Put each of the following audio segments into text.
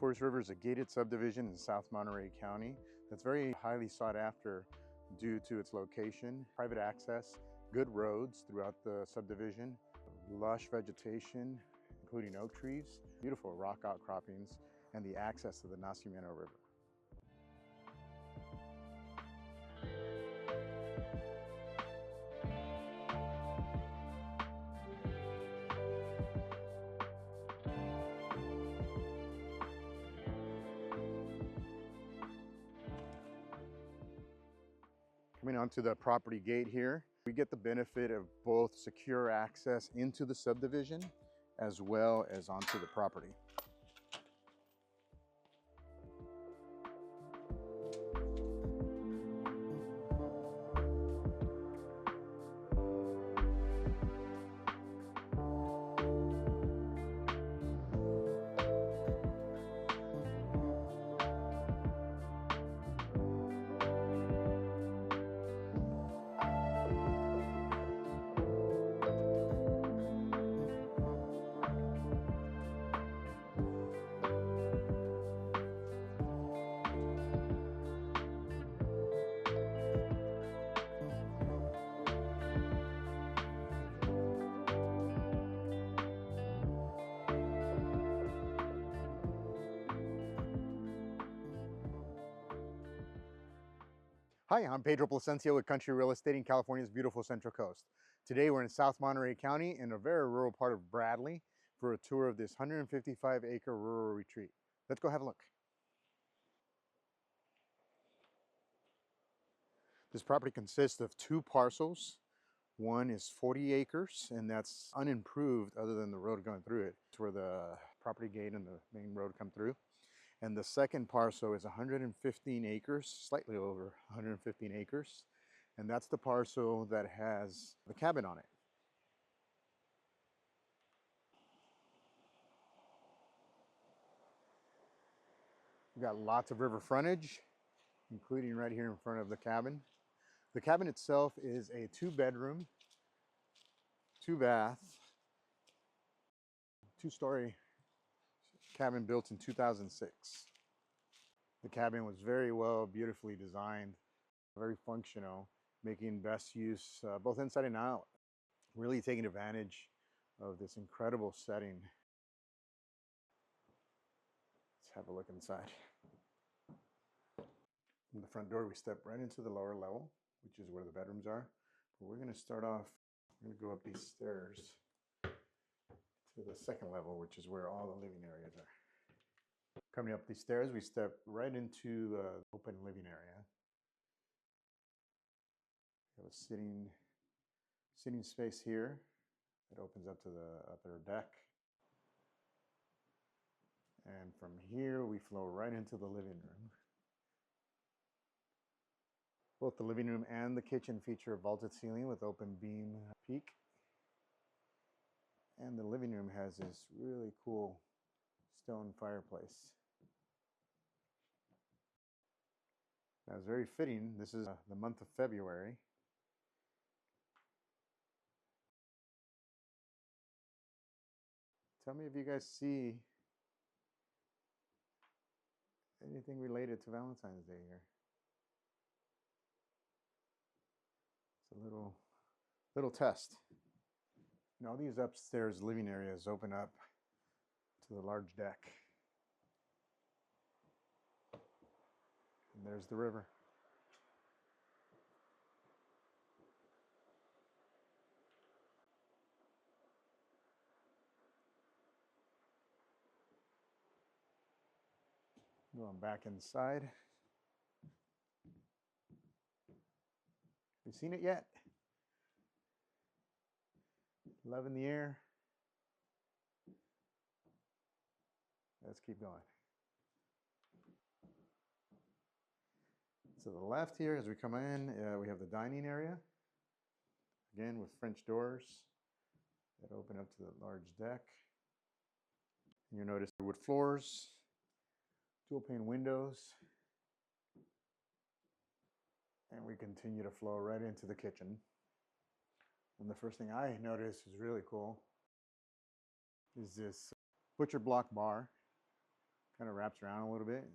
Forest River is a gated subdivision in South Monterey County that's very highly sought after due to its location, private access, good roads throughout the subdivision, lush vegetation, including oak trees, beautiful rock outcroppings, and the access to the Nacimiento River. Coming onto the property gate here, we get the benefit of both secure access into the subdivision as well as onto the property. Hi, I'm Pedro Placencia with Country Real Estate in California's beautiful Central Coast. Today we're in South Monterey County in a very rural part of Bradley for a tour of this 155-acre rural retreat. Let's go have a look. This property consists of two parcels. One is 40 acres and that's unimproved other than the road going through it. It's where the property gate and the main road come through. And the second parcel is 115 acres, slightly over 115 acres. And that's the parcel that has the cabin on it. We've got lots of river frontage, including right here in front of the cabin. The cabin itself is a 2-bedroom, 2-bath, 2-story cabin built in 2006. The cabin was very well, beautifully designed, very functional, making best use both inside and out, really taking advantage of this incredible setting. Let's have a look inside. From the front door, we step right into the lower level, which is where the bedrooms are. But we're going to start off, we're going to go up these stairs to the second level, which is where all the living areas are. Coming up these stairs, we step right into the open living area. We have a sitting space here that opens up to the upper deck. And from here, we flow right into the living room. Both the living room and the kitchen feature a vaulted ceiling with open beam peak. And the living room has this really cool stone fireplace. Now it's very fitting. This is the month of February. Tell me if you guys see anything related to Valentine's Day here. It's a little test. And all these upstairs living areas open up to the large deck. And there's the river. Going back inside. Have you seen it yet? Love in the air. Let's keep going. To the left here, as we come in, we have the dining area. Again, with French doors that open up to the large deck. And you'll notice wood floors, dual pane windows. And we continue to flow right into the kitchen. And the first thing I notice is really cool is this butcher block bar. Kind of wraps around a little bit.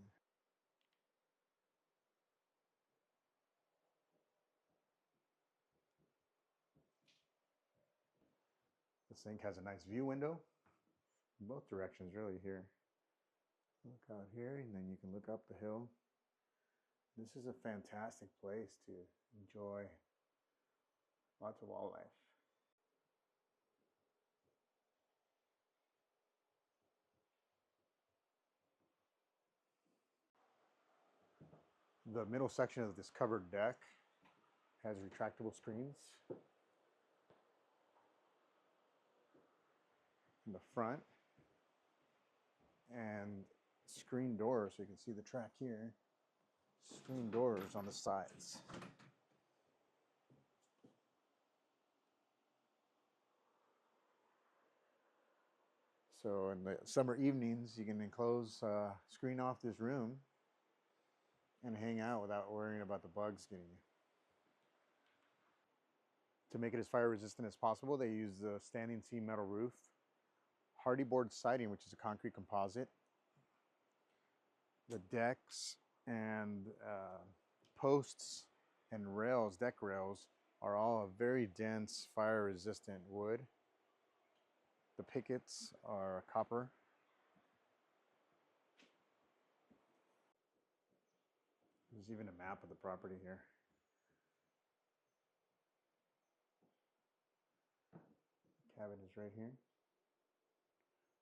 The sink has a nice view window in both directions, really. Here, look out here, and then you can look up the hill. This is a fantastic place to enjoy lots of wildlife. The middle section of this covered deck has retractable screens in the front and screen doors, so you can see the track here. Screen doors on the sides. So in the summer evenings, you can screen off this room and hang out without worrying about the bugs getting you. To make it as fire resistant as possible, they use the standing seam metal roof, hardy board siding, which is a concrete composite. The decks and posts and rails, deck rails, are all a very dense fire resistant wood. The pickets are copper. There's even a map of the property here. Cabin is right here.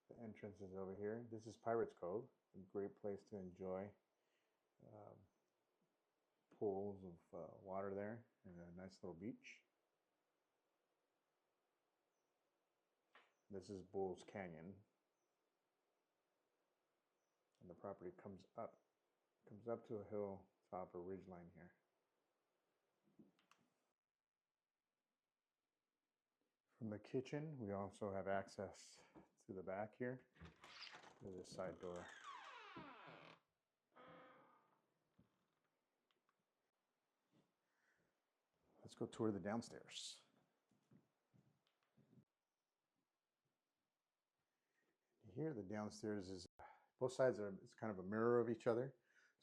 The entrance is over here. This is Pirates Cove, a great place to enjoy pools of water there and a nice little beach. This is Bulls Canyon, and the property comes up to a hill top or ridge line here. From the kitchen, we also have access to the back here, to this side door. Let's go tour the downstairs. Here, the downstairs is, both sides are, it's kind of a mirror of each other.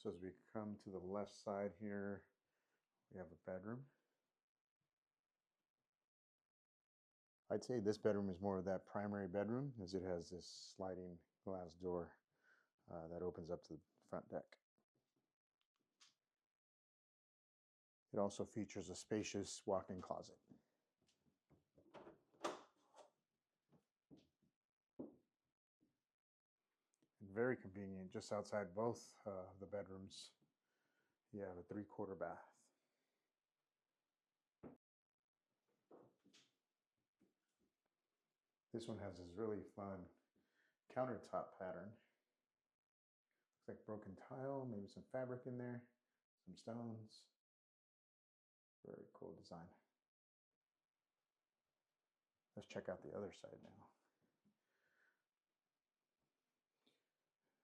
So as we come to the left side here, we have a bedroom. I'd say this bedroom is more of that primary bedroom, as it has this sliding glass door that opens up to the front deck. It also features a spacious walk-in closet. And very convenient, just outside both the bedrooms, you have a 3/4 bath. This one has this really fun countertop pattern. Looks like broken tile, maybe some fabric in there, some stones. Very cool design. Let's check out the other side now.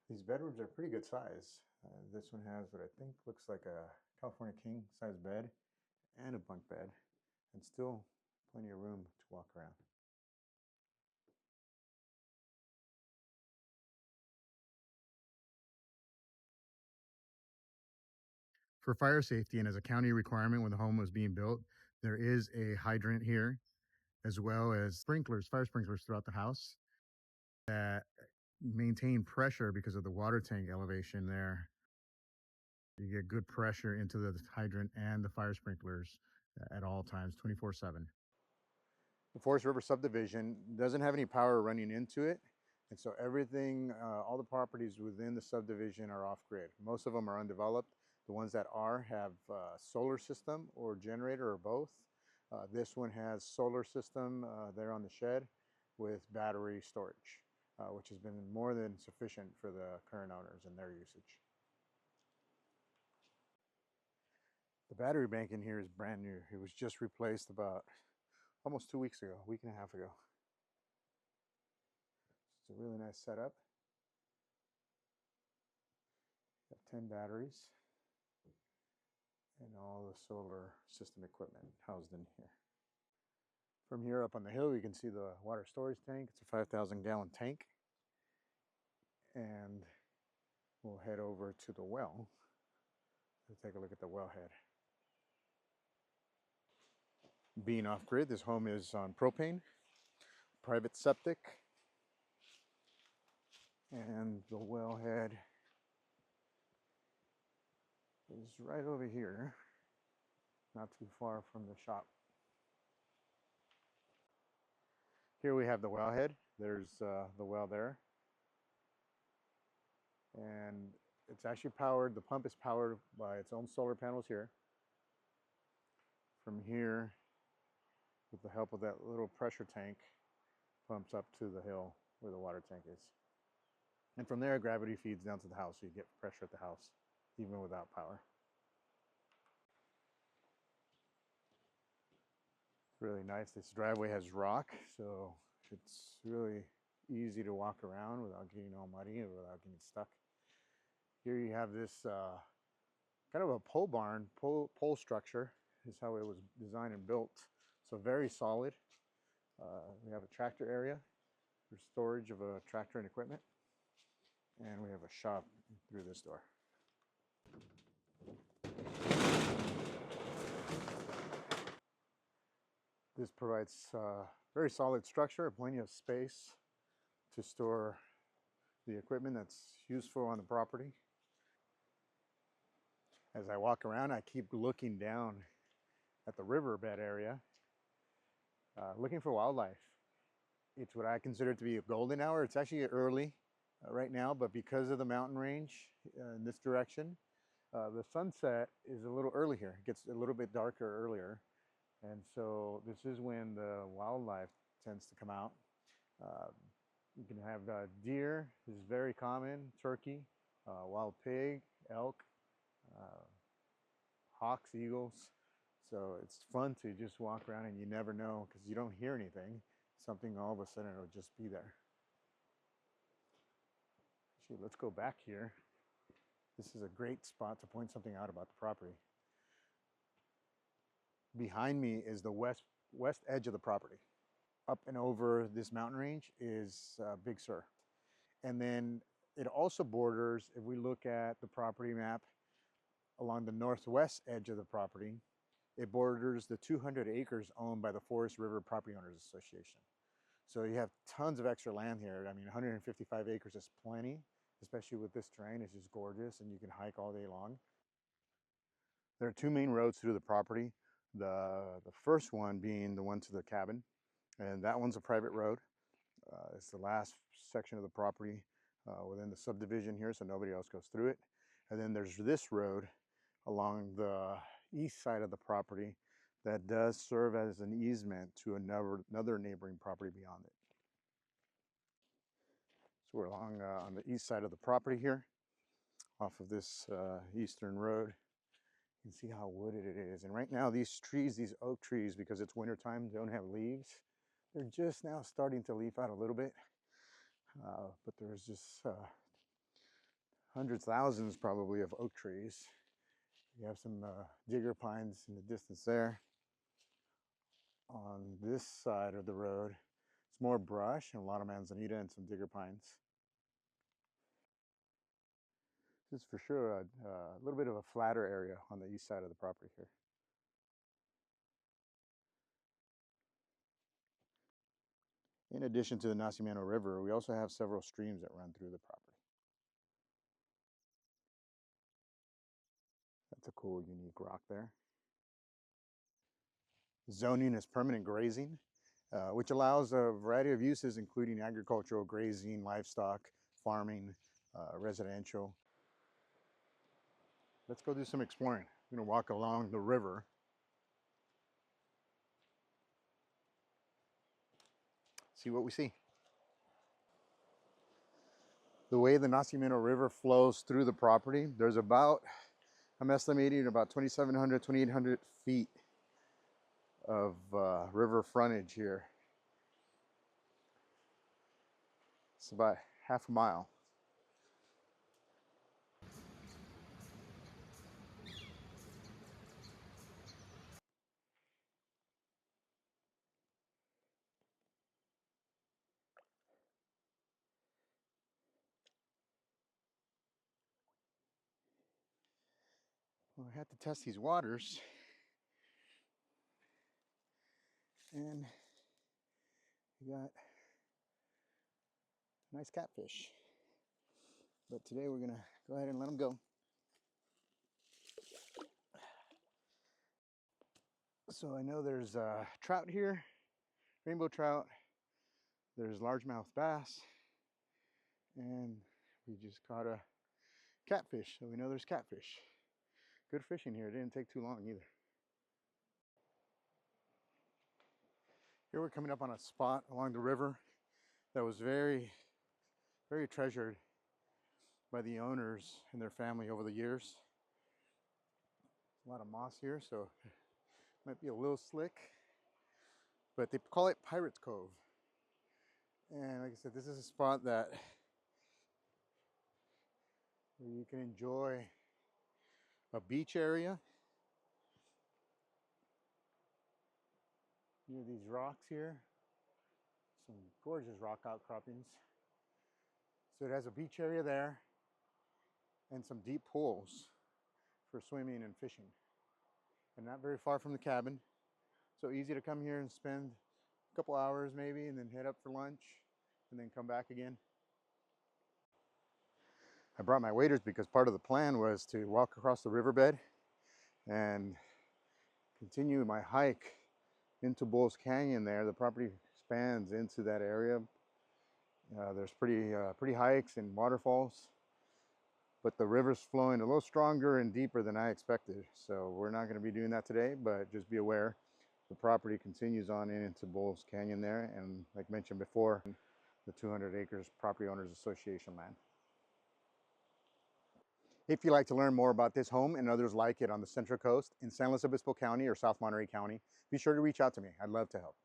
These bedrooms are pretty good size. This one has what I think looks like a California king size bed and a bunk bed, and still plenty of room to walk around. For fire safety and as a county requirement when the home was being built, there is a hydrant here, as well as sprinklers, fire sprinklers throughout the house that maintain pressure because of the water tank elevation there. You get good pressure into the hydrant and the fire sprinklers at all times, 24/7. The Forest River subdivision doesn't have any power running into it. And so everything, all the properties within the subdivision are off-grid. Most of them are undeveloped. The ones that are have solar system or generator or both. This one has solar system there on the shed with battery storage, which has been more than sufficient for the current owners and their usage. The battery bank in here is brand new. It was just replaced about almost 2 weeks ago, a week and a half ago. It's a really nice setup. You have 10 batteries and all the solar system equipment housed in here. From here up on the hill, you can see the water storage tank. It's a 5,000 gallon tank. And we'll head over to the well to take a look at the wellhead. Being off grid, this home is on propane, private septic, and the wellhead is right over here, not too far from the shop. Here we have the wellhead. There's the well there. And it's actually powered, the pump is powered by its own solar panels here. From here, with the help of that little pressure tank, pumps up to the hill where the water tank is. And from there, gravity feeds down to the house, so you get pressure at the house, even without power. It's really nice. This driveway has rock, so it's really easy to walk around without getting all muddy or without getting stuck. Here you have this kind of a pole barn, pole structure is how it was designed and built. So very solid. We have a tractor area for storage of a tractor and equipment. And we have a shop through this door. This provides very solid structure, plenty of space to store the equipment that's useful on the property. As I walk around, I keep looking down at the riverbed area, looking for wildlife. It's what I consider to be a golden hour. It's actually early right now, but because of the mountain range in this direction, the sunset is a little early here. It gets a little bit darker earlier. And so this is when the wildlife tends to come out. You can have deer, this is very common, turkey, wild pig, elk, hawks, eagles. So it's fun to just walk around and you never know because you don't hear anything. Something all of a sudden will just be there. Actually, let's go back here. This is a great spot to point something out about the property. Behind me is the west edge of the property. Up and over this mountain range is Big Sur. And then it also borders, if we look at the property map, along the northwest edge of the property, it borders the 200 acres owned by the Forest River Property Owners Association. So you have tons of extra land here. I mean, 155 acres is plenty, especially with this terrain. It's just gorgeous and you can hike all day long. There are two main roads through the property. The first one being the one to the cabin, and that one's a private road. It's the last section of the property within the subdivision here, so nobody else goes through it. And then there's this road along the east side of the property that does serve as an easement to another neighboring property beyond it. So we're along on the east side of the property here, off of this eastern road. You can see how wooded it is. And right now these trees, these oak trees, because it's wintertime, don't have leaves. They're just now starting to leaf out a little bit. But there's just hundreds, thousands probably of oak trees. You have some digger pines in the distance there. On this side of the road, it's more brush and a lot of manzanita and some digger pines. This is for sure a little bit of a flatter area on the east side of the property here. In addition to the Nacimiento River, we also have several streams that run through the property. That's a cool, unique rock there. Zoning is permanent grazing, which allows a variety of uses, including agricultural, grazing, livestock, farming, residential. Let's go do some exploring. I'm going to walk along the river. See what we see. The way the Nacimiento River flows through the property, there's about, I'm estimating about 2,700, 2,800 feet of river frontage here. It's about half a mile. I had to test these waters, and we got a nice catfish. But today we're gonna go ahead and let them go. So I know there's trout here, rainbow trout. There's largemouth bass, and we just caught a catfish, so we know there's catfish. Good fishing here. It didn't take too long either. Here we're coming up on a spot along the river that was very, very treasured by the owners and their family over the years. A lot of moss here, so it might be a little slick, but they call it Pirates Cove. And like I said, this is a spot that where you can enjoy a beach area near these rocks here. Some gorgeous rock outcroppings. So it has a beach area there and some deep pools for swimming and fishing. And not very far from the cabin. So easy to come here and spend a couple hours maybe, and then head up for lunch and then come back again. I brought my waders because part of the plan was to walk across the riverbed and continue my hike into Bulls Canyon there. The property spans into that area. There's pretty hikes and waterfalls, but the river's flowing a little stronger and deeper than I expected. So we're not going to be doing that today, but just be aware. The property continues on into Bulls Canyon there, and like mentioned before, the 200 acres Property Owners Association land. If you'd like to learn more about this home and others like it on the Central Coast in San Luis Obispo County or South Monterey County, be sure to reach out to me. I'd love to help.